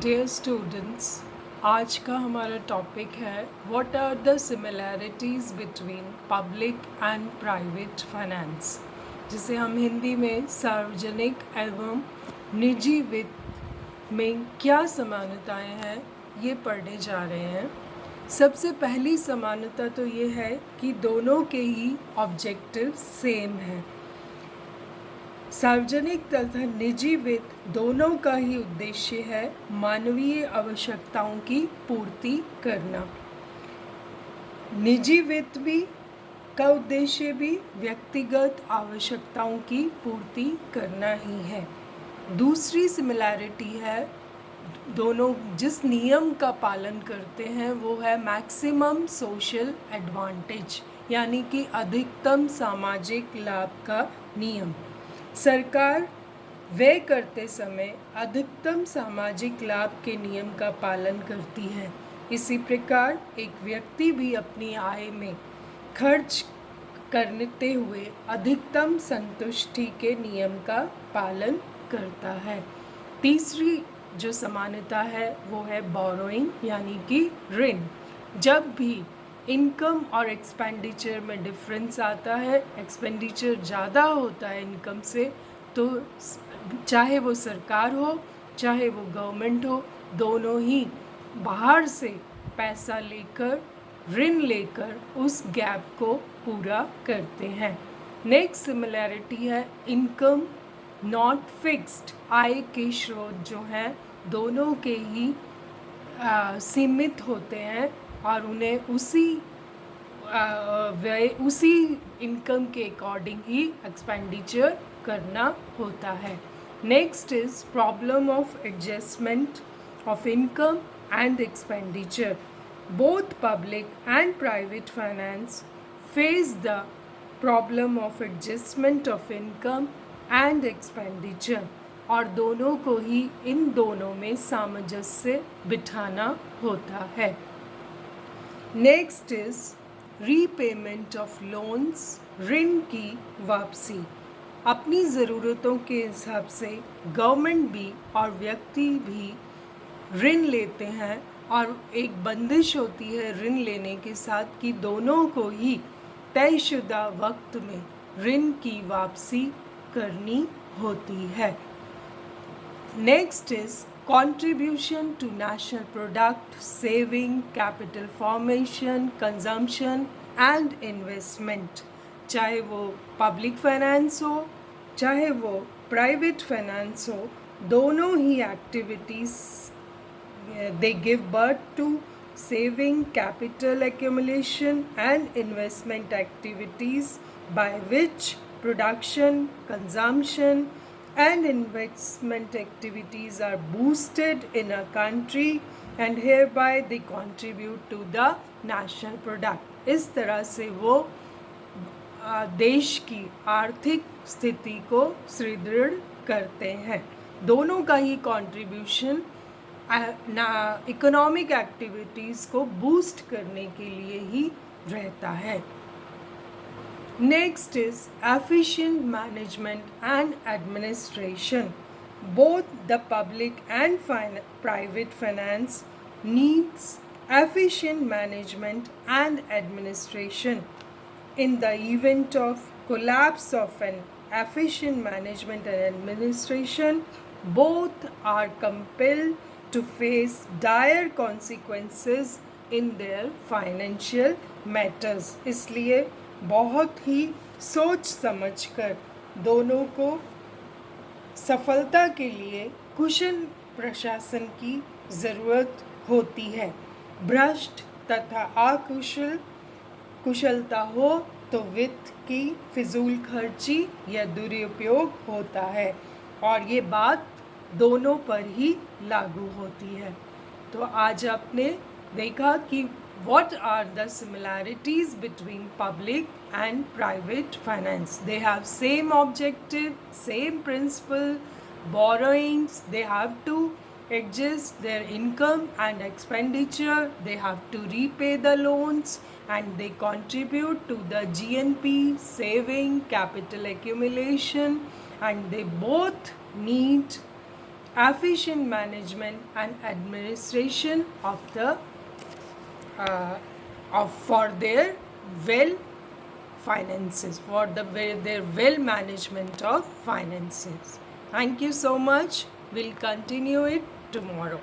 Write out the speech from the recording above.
Dear students, आज का हमारा टॉपिक है what are the similarities between public and private finance, जिसे हम हिंदी में सार्वजनिक एवं निजी वित्त में क्या समानताएं हैं ये पढ़ने जा रहे हैं। सबसे पहली समानता तो ये है कि दोनों के ही ऑब्जेक्टिव सेम हैं। सार्वजनिक तथा निजी वित्त दोनों का ही उद्देश्य है मानवीय आवश्यकताओं की पूर्ति करना। निजी वित्त भी का उद्देश्य भी व्यक्तिगत आवश्यकताओं की पूर्ति करना ही है। दूसरी सिमिलैरिटी है, दोनों जिस नियम का पालन करते हैं वो है मैक्सिमम सोशल एडवांटेज, यानी कि अधिकतम सामाजिक लाभ का नियम। सरकार व्यय करते समय अधिकतम सामाजिक लाभ के नियम का पालन करती है। इसी प्रकार एक व्यक्ति भी अपनी आय में खर्च करते हुए अधिकतम संतुष्टि के नियम का पालन करता है। तीसरी जो समानता है वो है बोरोइंग, यानी कि ऋण। जब भी इनकम और एक्सपेंडिचर में डिफरेंस आता है, एक्सपेंडिचर ज़्यादा होता है इनकम से, तो चाहे वो सरकार हो चाहे वो गवर्नमेंट हो, दोनों ही बाहर से पैसा लेकर, ऋण लेकर उस गैप को पूरा करते हैं। नेक्स्ट सिमिलैरिटी है इनकम नॉट फिक्स्ड। आय के स्रोत जो हैं दोनों के ही सीमित होते हैं और उन्हें उसी इनकम के अकॉर्डिंग ही एक्सपेंडिचर करना होता है। Next is problem of adjustment of income and expenditure. Both public and private finance face the problem of adjustment of income and expenditure, और दोनों को ही इन दोनों में सामंजस्य बिठाना होता है। Next is repayment of loans, ऋण की वापसी। अपनी ज़रूरतों के हिसाब से गवर्नमेंट भी और व्यक्ति भी ऋण लेते हैं, और एक बंदिश होती है ऋण लेने के साथ कि दोनों को ही तयशुदा वक्त में ऋण की वापसी करनी होती है। Next is contribution to national product, saving, capital formation, consumption and investment। चाहे वो पब्लिक फाइनेंस हो चाहे वो प्राइवेट फाइनेंस हो, दोनों ही activities they give birth to saving, capital accumulation and investment activities by which production, consumption and investment activities are boosted in a country and hereby they contribute to the national product। इस तरह से वो देश की आर्थिक स्थिति को सुदृढ़ करते हैं। दोनों का ही कंट्रीब्यूशन इकोनॉमिक एक्टिविटीज़ को बूस्ट करने के लिए ही रहता है। Next is efficient management and administration. Both the public and private finance needs efficient management and administration. In the event of collapse of an efficient management and administration, both are compelled to face dire consequences in their financial matters। इसलिए बहुत ही सोच समझकर दोनों को सफलता के लिए कुशल प्रशासन की ज़रूरत होती है। भ्रष्ट तथा अकुशल कुशलता हो तो वित्त की फिजूल खर्ची या दुरुपयोग होता है, और ये बात दोनों पर ही लागू होती है। तो आज आपने देखा कि what are the similarities between public and private finance? They have same objective, same principle, borrowings, they have to adjust their income and expenditure, they have to repay the loans, and they contribute to the GNP, saving, capital accumulation, and they both need efficient management and administration of the for their well finances, for their well management of finances. Thank you so much. We'll continue it tomorrow.